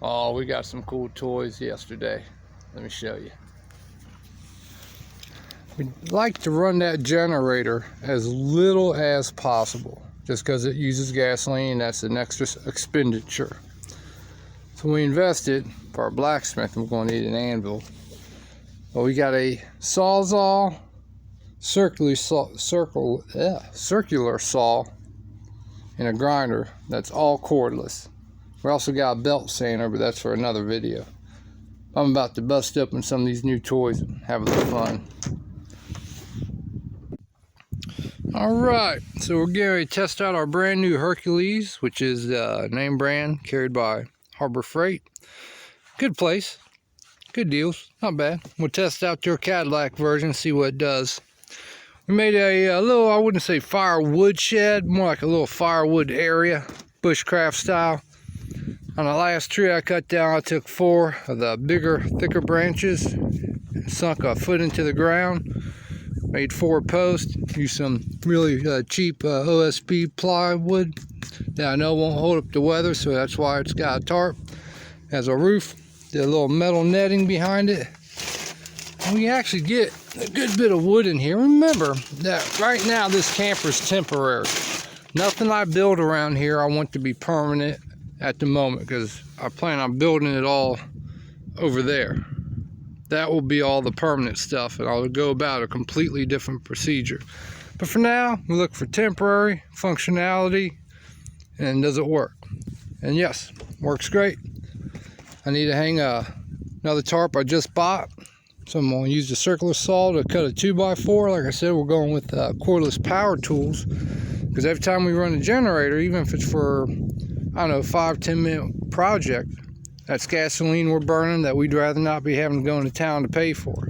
Oh, we got some cool toys yesterday. Let me show you. We like to run that generator as little as possible, just because it uses gasoline. That's an extra expenditure. So we invested for our blacksmith. We're going to need an anvil. Well, we got a sawzall, circular saw, and a grinder that's all cordless. We also got a belt sander, but that's for another video. I'm about to bust open some of these new toys and have a little fun. Alright, so we're getting ready to test out our brand new Hercules, which is the name brand carried by Harbor Freight. Good place, good deals, not bad. We'll test out their Cadillac version, see what it does. We made a little, I wouldn't say firewood shed, more like a little firewood area, bushcraft style. On the last tree I cut down, I took 4 of the bigger, thicker branches, and sunk a foot into the ground, made 4 posts, used some really cheap OSB plywood that I know won't hold up the weather, so that's why it's got a tarp. Has a roof, did a little metal netting behind it. And we actually get a good bit of wood in here. Remember that right now this camper is temporary. Nothing I build around here I want to be permanent at the moment, because I plan on building it all over there. That will be all the permanent stuff, and I'll go about a completely different procedure. But for now, we look for temporary functionality, and does it work? And yes, works great. I need to hang another tarp I just bought, so I'm going to use the circular saw to cut a 2x4. Like I said, we're going with cordless power tools, because every time we run a generator, even if it's for, I don't know, 5-10 minute project, that's gasoline we're burning that we'd rather not be having to go into town to pay for.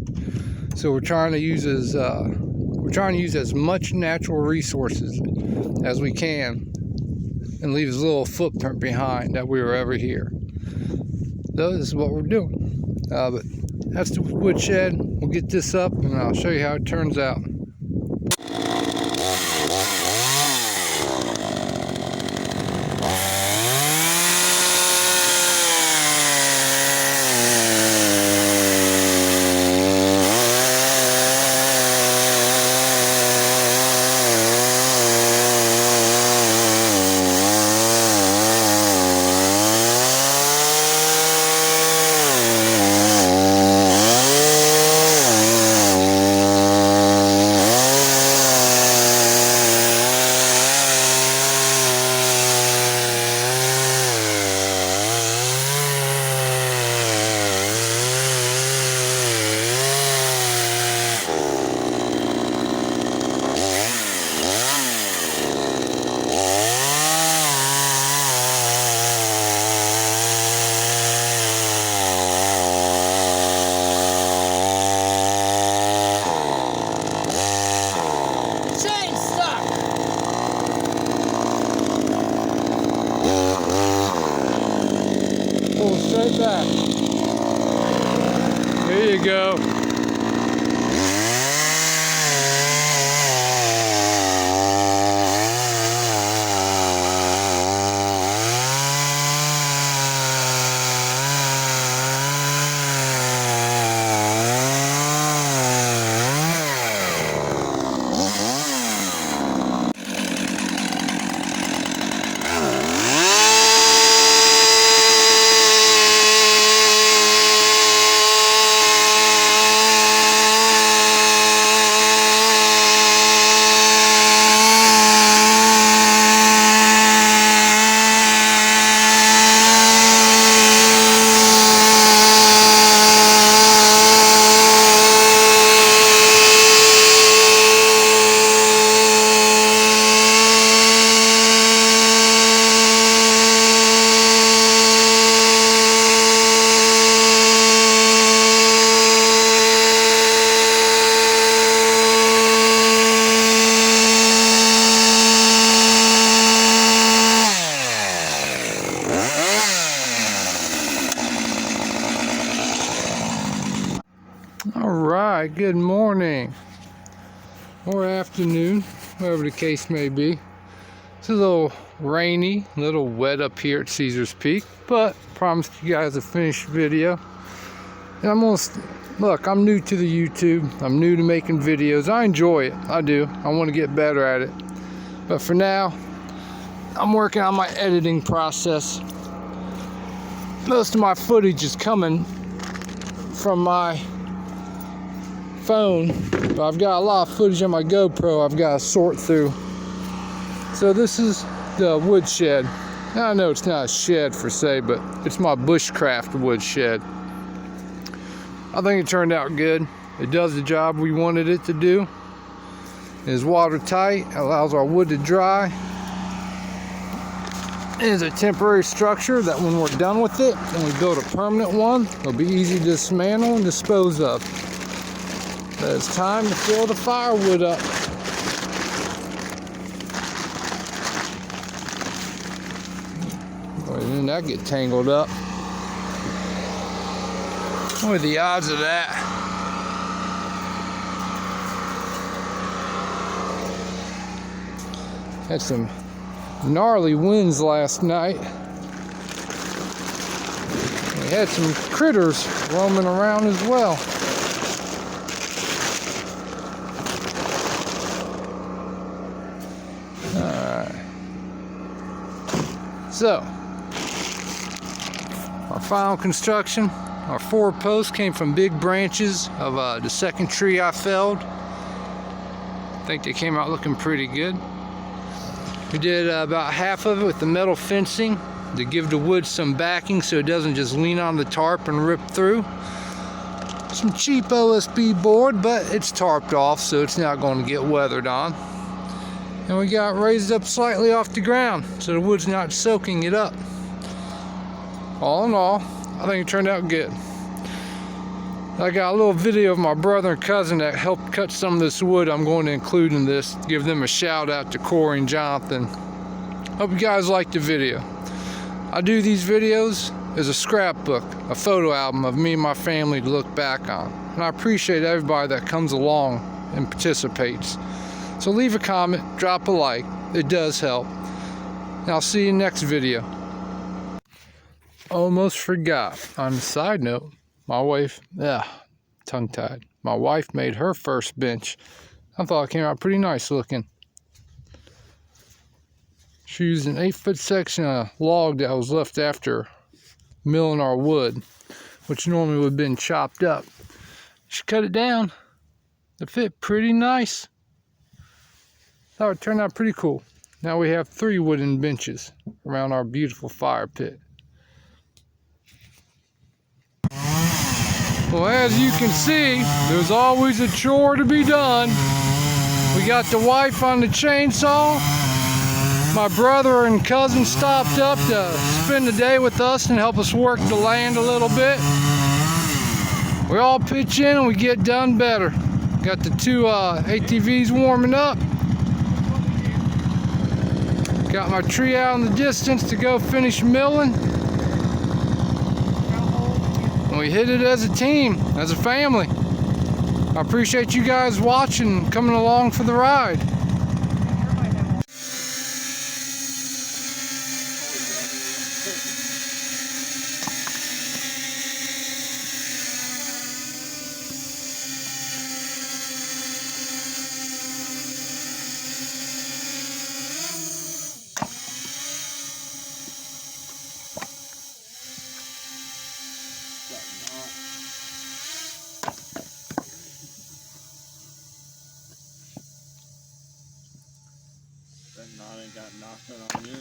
So we're trying to use as much natural resources as we can, and leave as little footprint behind that we were ever here. So this is what we're doing. But that's the wood shed. We'll get this up and I'll show you how it turns out. Pull straight back. There you go. Alright, good morning or afternoon, whatever the case may be. It's a little rainy, a little wet up here at Caesar's Peak, but promised you guys a finished video. And look, I'm new to the YouTube. I'm new to making videos. I enjoy it. I do. I want to get better at it. But for now, I'm working on my editing process. Most of my footage is coming from my phone, but I've got a lot of footage on my GoPro I've got to sort through. So this is the wood shed. Now, I know it's not a shed per se, but it's my Bushcraft wood shed. I think it turned out good. It does the job we wanted it to do. It is watertight, allows our wood to dry. It is a temporary structure that when we're done with it and we build a permanent one, it'll be easy to dismantle and dispose of. But it's time to fill the firewood up. Boy, didn't that get tangled up? What are the odds of that? Had some gnarly winds last night. We had some critters roaming around as well. Alright. So, our final construction, our 4 posts came from big branches of the second tree I felled. I think they came out looking pretty good. We did about half of it with the metal fencing to give the wood some backing so it doesn't just lean on the tarp and rip through. Some cheap OSB board, but it's tarped off so it's not going to get weathered on. And we got raised up slightly off the ground so the wood's not soaking it up. All in all, I think it turned out good. I got a little video of my brother and cousin that helped cut some of this wood I'm going to include in this. Give them a shout out to Corey and Jonathan. Hope you guys liked the video. I do these videos as a scrapbook, a photo album of me and my family to look back on. And I appreciate everybody that comes along and participates. So leave a comment, drop a like, it does help. And I'll see you in the next video. Almost forgot, on a side note, my wife, tongue-tied. My wife made her first bench. I thought it came out pretty nice looking. She used an 8-foot section of log that was left after milling our wood, which normally would have been chopped up. She cut it down. It fit pretty nice. Thought it turned out pretty cool. Now we have 3 wooden benches around our beautiful fire pit. Well, as you can see, there's always a chore to be done. We got the wife on the chainsaw. My brother and cousin stopped up to spend the day with us and help us work the land a little bit. We all pitch in and we get done better. Got the 2 ATVs warming up. Got my tree out in the distance to go finish milling. And we hit it as a team, as a family. I appreciate you guys watching, coming along for the ride. That knot ain't got nothing on you.